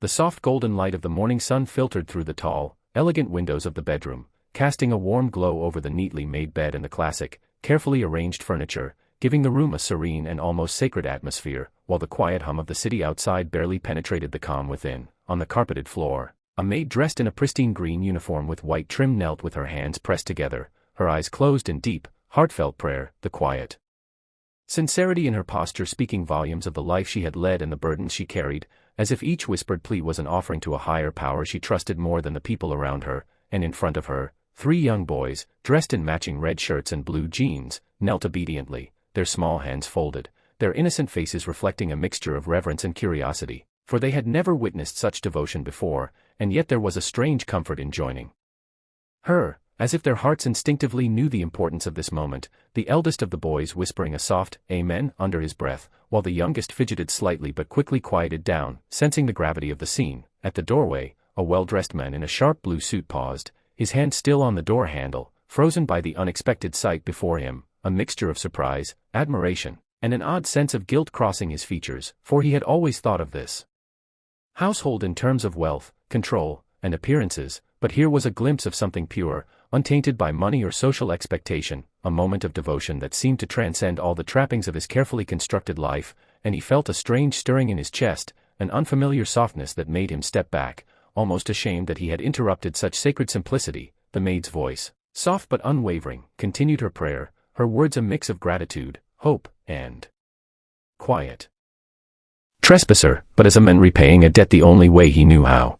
The soft golden light of the morning sun filtered through the tall, elegant windows of the bedroom, casting a warm glow over the neatly made bed and the classic, carefully arranged furniture, giving the room a serene and almost sacred atmosphere, while the quiet hum of the city outside barely penetrated the calm within. On the carpeted floor, a maid dressed in a pristine green uniform with white trim knelt with her hands pressed together, her eyes closed in deep, heartfelt prayer, the quiet sincerity in her posture speaking volumes of the life she had led and the burdens she carried, as if each whispered plea was an offering to a higher power she trusted more than the people around her. And in front of her, 3 young boys, dressed in matching red shirts and blue jeans, knelt obediently, their small hands folded, their innocent faces reflecting a mixture of reverence and curiosity, for they had never witnessed such devotion before, and yet there was a strange comfort in joining her, as if their hearts instinctively knew the importance of this moment, the eldest of the boys whispering a soft "Amen" under his breath, while the youngest fidgeted slightly but quickly quieted down, sensing the gravity of the scene. At the doorway, a well-dressed man in a sharp blue suit paused, his hand still on the door handle, frozen by the unexpected sight before him, a mixture of surprise, admiration, and an odd sense of guilt crossing his features, for he had always thought of this household in terms of wealth, control, and appearances, but here was a glimpse of something pure, untainted by money or social expectation, a moment of devotion that seemed to transcend all the trappings of his carefully constructed life, and he felt a strange stirring in his chest, an unfamiliar softness that made him step back, almost ashamed that he had interrupted such sacred simplicity. The maid's voice, soft but unwavering, continued her prayer, her words a mix of gratitude, hope, and quiet. Trespasser, but as a man repaying a debt the only way he knew how.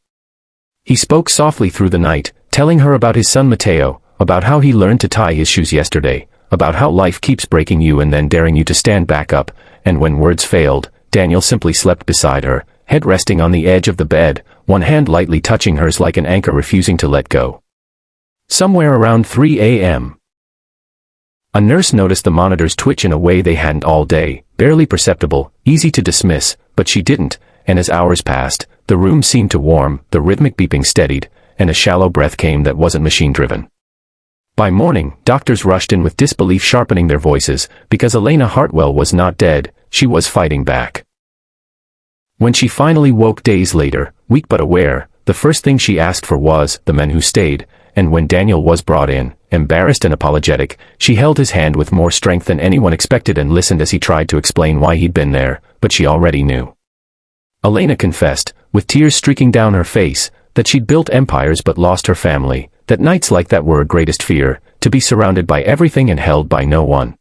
He spoke softly through the night, telling her about his son Mateo, about how he learned to tie his shoes yesterday, about how life keeps breaking you and then daring you to stand back up, and when words failed, Daniel simply slept beside her, head resting on the edge of the bed, one hand lightly touching hers like an anchor refusing to let go. Somewhere around 3 a.m. a nurse noticed the monitors twitch in a way they hadn't all day, barely perceptible, easy to dismiss, but she didn't, and as hours passed, the room seemed to warm, the rhythmic beeping steadied, and a shallow breath came that wasn't machine-driven. By morning, doctors rushed in with disbelief sharpening their voices, because Elena Hartwell was not dead, she was fighting back. When she finally woke days later, weak but aware, the first thing she asked for was the men who stayed, and when Daniel was brought in, embarrassed and apologetic, she held his hand with more strength than anyone expected and listened as he tried to explain why he'd been there, but she already knew. Elena confessed, with tears streaking down her face, that she'd built empires but lost her family, that nights like that were her greatest fear, to be surrounded by everything and held by no one.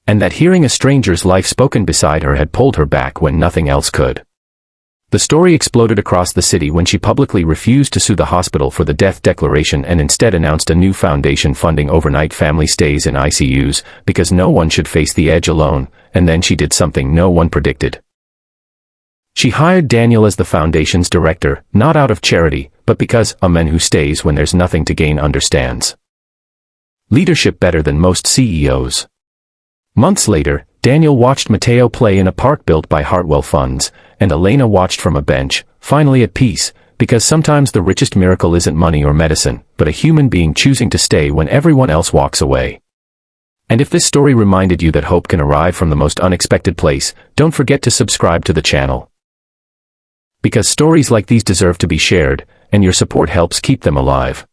And that hearing a stranger's life spoken beside her had pulled her back when nothing else could. The story exploded across the city when she publicly refused to sue the hospital for the death declaration and instead announced a new foundation funding overnight family stays in ICUs, because no one should face the edge alone, and then she did something no one predicted. She hired Daniel as the foundation's director, not out of charity, but because a man who stays when there's nothing to gain understands leadership better than most CEOs. Months later, Daniel watched Mateo play in a park built by Hartwell funds, and Elena watched from a bench, finally at peace, because sometimes the richest miracle isn't money or medicine, but a human being choosing to stay when everyone else walks away. And if this story reminded you that hope can arrive from the most unexpected place, don't forget to subscribe to the channel. Because stories like these deserve to be shared, and your support helps keep them alive.